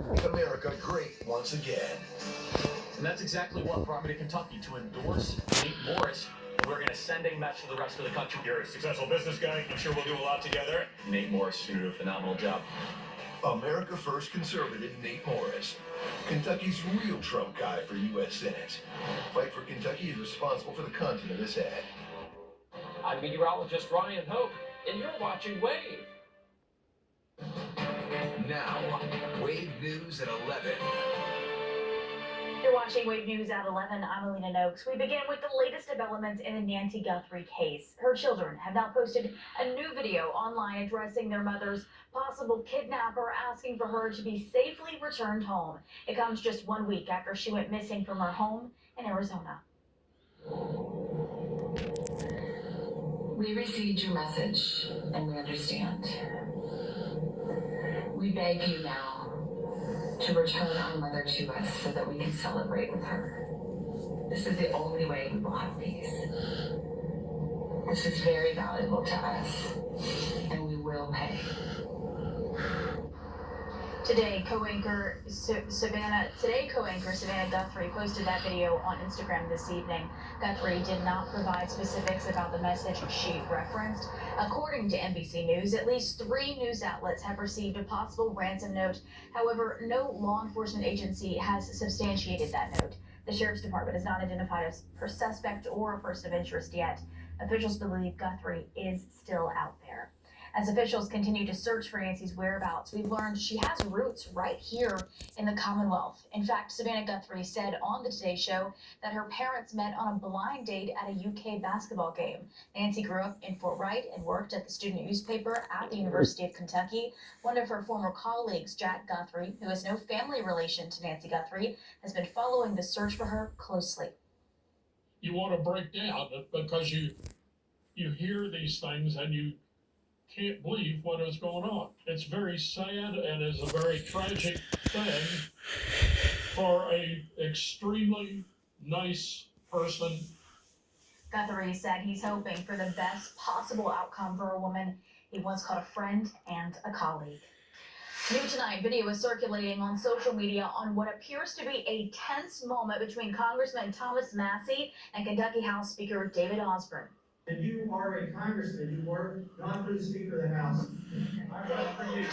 Make America great once again. And that's exactly what brought me to Kentucky, to endorse Nate Morris. We're going to send a message to the rest of the country. You're a successful business guy. I'm sure we'll do a lot together. Nate Morris is going to do a phenomenal job. America First conservative Nate Morris, Kentucky's real Trump guy for U.S. Senate. Fight for Kentucky is responsible for the content of this ad. I'm meteorologist Ryan Hope, and you're watching Wave. Now, Wave News at 11. You're watching Wave News at 11. I'm Alina Noakes. We begin with the latest developments in the Nancy Guthrie case. Her children have now posted a new video online addressing their mother's possible kidnapper, asking for her to be safely returned home. It comes just 1 week after she went missing from her home in Arizona. We received your message, and we understand. We beg you now to return our mother to us so that we can celebrate with her. This is the only way we will have peace. This is very valuable to us, and we will pay. Today, co-anchor Savannah Guthrie posted that video on Instagram this evening. Guthrie did not provide specifics about the message she referenced. According to NBC News, at least 3 news outlets have received a possible ransom note. However, no law enforcement agency has substantiated that note. The Sheriff's Department has not identified her suspect or a person of interest yet. Officials believe Guthrie is still out there. As officials continue to search for Nancy's whereabouts, we've learned she has roots right here in the Commonwealth. In fact, Savannah Guthrie said on the Today Show that her parents met on a blind date at a UK basketball game. Nancy grew up in Fort Wright and worked at the student newspaper at the University of Kentucky. One of her former colleagues, Jack Guthrie, who has no family relation to Nancy Guthrie, has been following the search for her closely. You want to break down because you hear these things and you can't believe what is going on. It's very sad and is a very tragic thing for a extremely nice person. Guthrie said he's hoping for the best possible outcome for a woman he once called a friend and a colleague. New tonight, video is circulating on social media on what appears to be a tense moment between Congressman Thomas Massie and Kentucky House Speaker David Osborne. And you are a congressman, you work not for the Speaker of the House. I vote for you.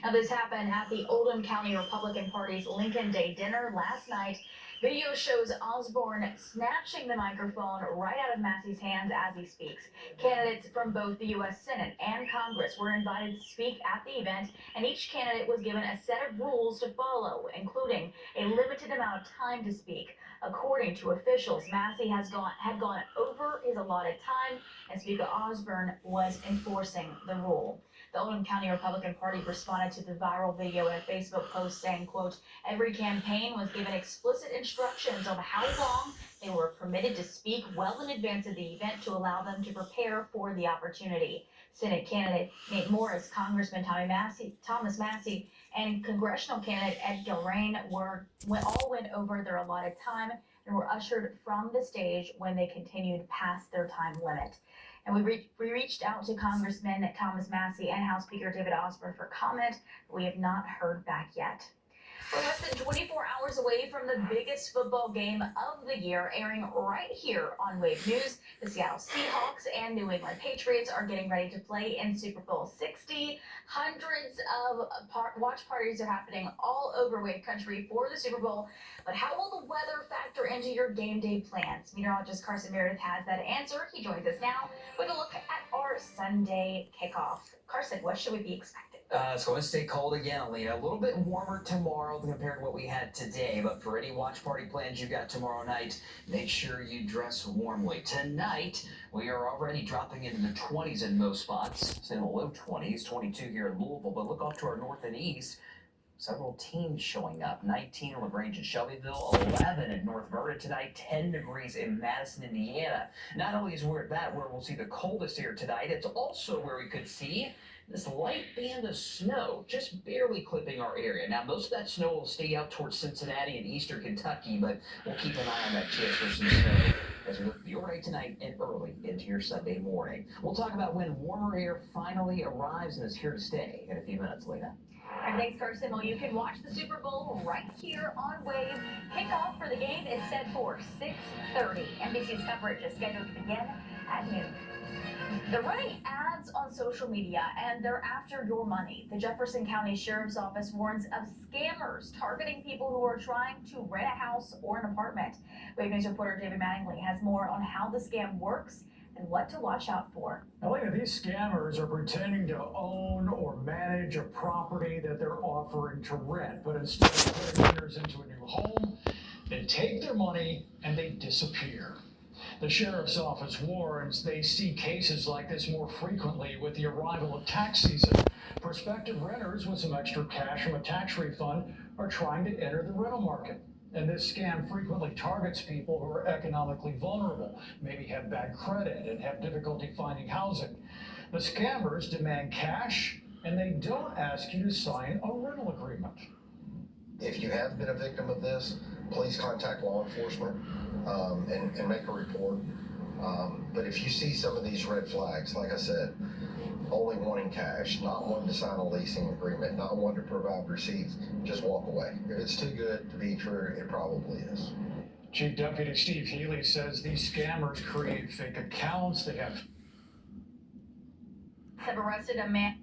Now, this happened at the Oldham County Republican Party's Lincoln Day dinner last night. Video shows Osborne snatching the microphone right out of Massey's hands as he speaks. Candidates from both the U.S. Senate and Congress were invited to speak at the event, and each candidate was given a set of rules to follow, including a limited amount of time to speak. According to officials, Massey had gone over his allotted time, and Speaker Osborne was enforcing the rule. The Oldham County Republican Party responded to the viral video in a Facebook post saying, quote, "Every campaign was given explicit instructions on how long they were permitted to speak well in advance of the event to allow them to prepare for the opportunity." Senate candidate Nate Morris, Congressman Thomas Massie, and congressional candidate Ed Gilrain all went over their allotted time and were ushered from the stage when they continued past their time limit. And we reached out to Congressman Thomas Massie and House Speaker David Osborne for comment, but we have not heard back yet. We're less than 24 hours away from the biggest football game of the year, airing right here on Wave News. The Seattle Seahawks and New England Patriots are getting ready to play in Super Bowl 60. Hundreds of watch parties are happening all over Wave Country for the Super Bowl. But how will the weather factor into your game day plans? Meteorologist Carson Meredith has that answer. He joins us now with a look at our Sunday kickoff. Carson, what should we be expecting? It's going to stay cold again, Alina. A little bit warmer tomorrow compared to what we had today. But for any watch party plans you got tomorrow night, make sure you dress warmly. Tonight, we are already dropping into the 20s in most spots. It's in the low 20s, 22 here in Louisville. But look off to our north and east. Several teams showing up. 19 in LaGrange and Shelbyville, 11 in North Verda tonight, 10 degrees in Madison, Indiana. Not only is where we'll see the coldest here tonight, it's also where we could see this light band of snow just barely clipping our area. Now, most of that snow will stay out towards Cincinnati and eastern Kentucky, but we'll keep an eye on that chance for some snow as we look at the overnight tonight and early into your Sunday morning. We'll talk about when warmer air finally arrives and is here to stay in a few minutes, Lena. And thanks, Carson. Well, you can watch the Super Bowl right here on Wave. Kickoff for the game is set for 6:30. NBC's coverage is scheduled to begin at noon. They're running ads on social media and they're after your money. The Jefferson County Sheriff's Office warns of scammers targeting people who are trying to rent a house or an apartment. Wave News reporter David Mattingly has more on how the scam works and what to watch out for. Now, look at these scammers are pretending to own or manage a property that they're offering to rent, but instead of putting renters into a new home, they take their money and they disappear. The sheriff's office warns they see cases like this more frequently with the arrival of tax season. Prospective renters with some extra cash from a tax refund are trying to enter the rental market. And this scam frequently targets people who are economically vulnerable, maybe have bad credit and have difficulty finding housing. The scammers demand cash and they don't ask you to sign a rental agreement. If you have been a victim of this, please contact law enforcement and make a report. But if you see some of these red flags, like I said, only wanting cash, not wanting to sign a leasing agreement, not wanting to provide receipts, just walk away. If it's too good to be true, it probably is. Chief Deputy Steve Healy says these scammers create fake accounts. They have Arrested a man.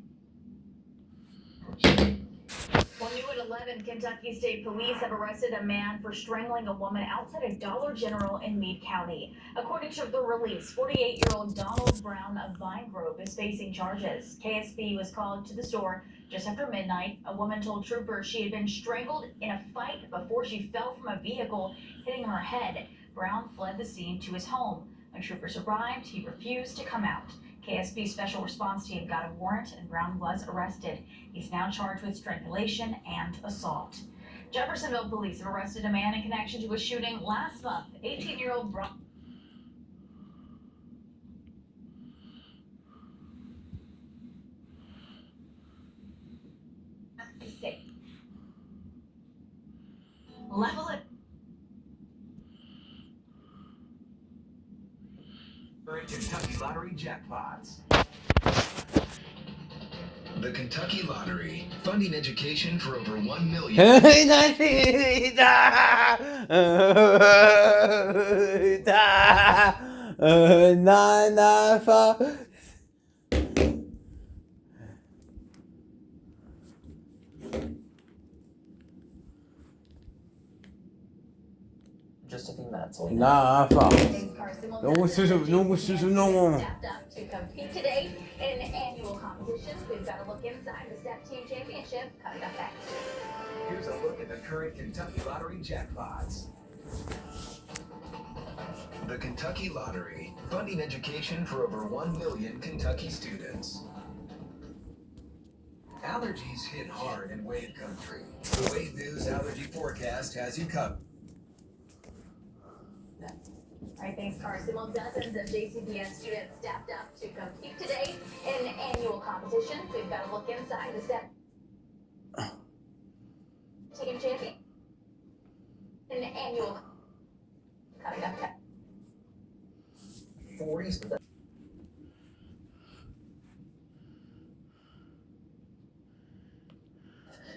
Well, new at 11, Kentucky State Police have arrested a man for strangling a woman outside a Dollar General in Meade County. According to the release, 48-year-old Donald Brown of Vine Grove is facing charges. KSB was called to the store just after midnight. A woman told troopers she had been strangled in a fight before she fell from a vehicle, hitting her head. Brown fled the scene to his home. When troopers arrived, he refused to come out. KSB Special Response Team got a warrant and Brown was arrested. He's now charged with strangulation and assault. Jeffersonville police have arrested a man in connection to a shooting last month. 18-year-old Brown. Level it. Kentucky Lottery jackpots. The Kentucky Lottery, funding education for over 1 million. Just a few minutes. Stepped up to compete today in annual competitions. We've got a look inside the Step Team Championship coming up next. Here's a look at the current Kentucky Lottery jackpots. The Kentucky Lottery, funding education for over 1 million Kentucky students. Allergies hit hard in Wave Country. The Wave News Allergy Forecast has you covered. All right, thanks, Carson. Well, dozens of JCPS students stepped up to compete today in annual competitions. We've got a look inside the Step Team Champion. In annual coming up. 40s.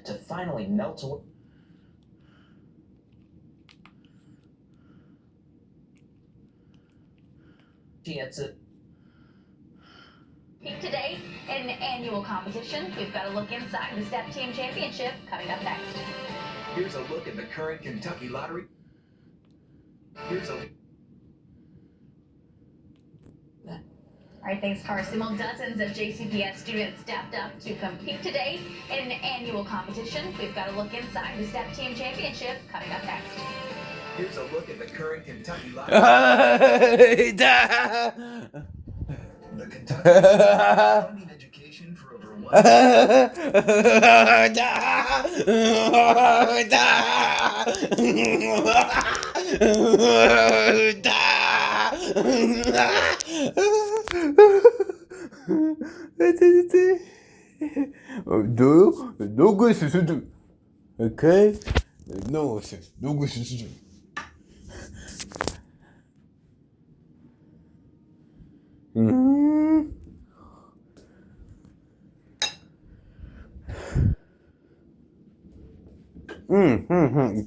To finally melt away. Chance it. Today in an annual competition, we've got a look inside the Step Team Championship coming up next. Here's a look at the current Kentucky Lottery. All right, thanks, Carson. Well, dozens of JCPS students stepped up to compete today in an annual competition. We've got a look inside the Step Team Championship coming up next. Here's a look at the current Kentucky Lottery. The Kentucky Lottery, funding education for over 1 누구 수수도 오케이 누구 수수도 Mm-hmm. Mm-hmm.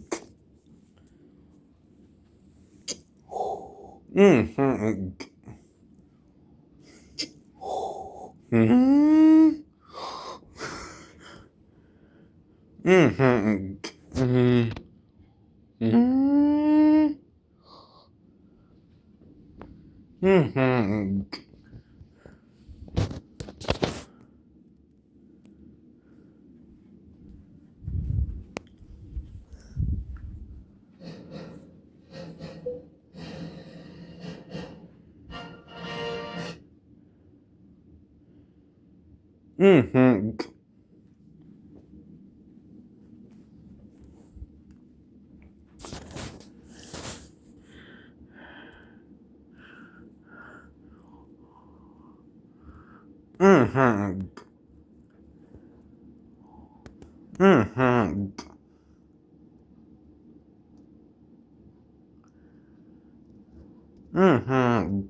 Mm-hmm. Mm-hmm. Mm-hmm. Mm-hmm. Mm-hmm. Mm-hmm. Mm-hmm. Mm-hmm. Mm-hmm. Mm-hmm.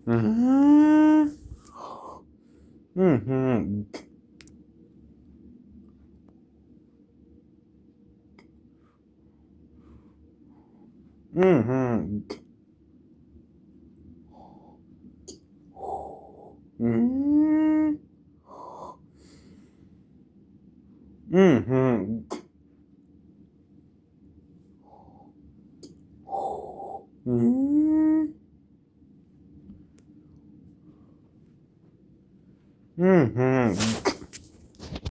Mm-hmm. Mm-hmm. Mm-hmm. Mm-hmm. Mm-hmm. Mm-hmm. Mm-hmm.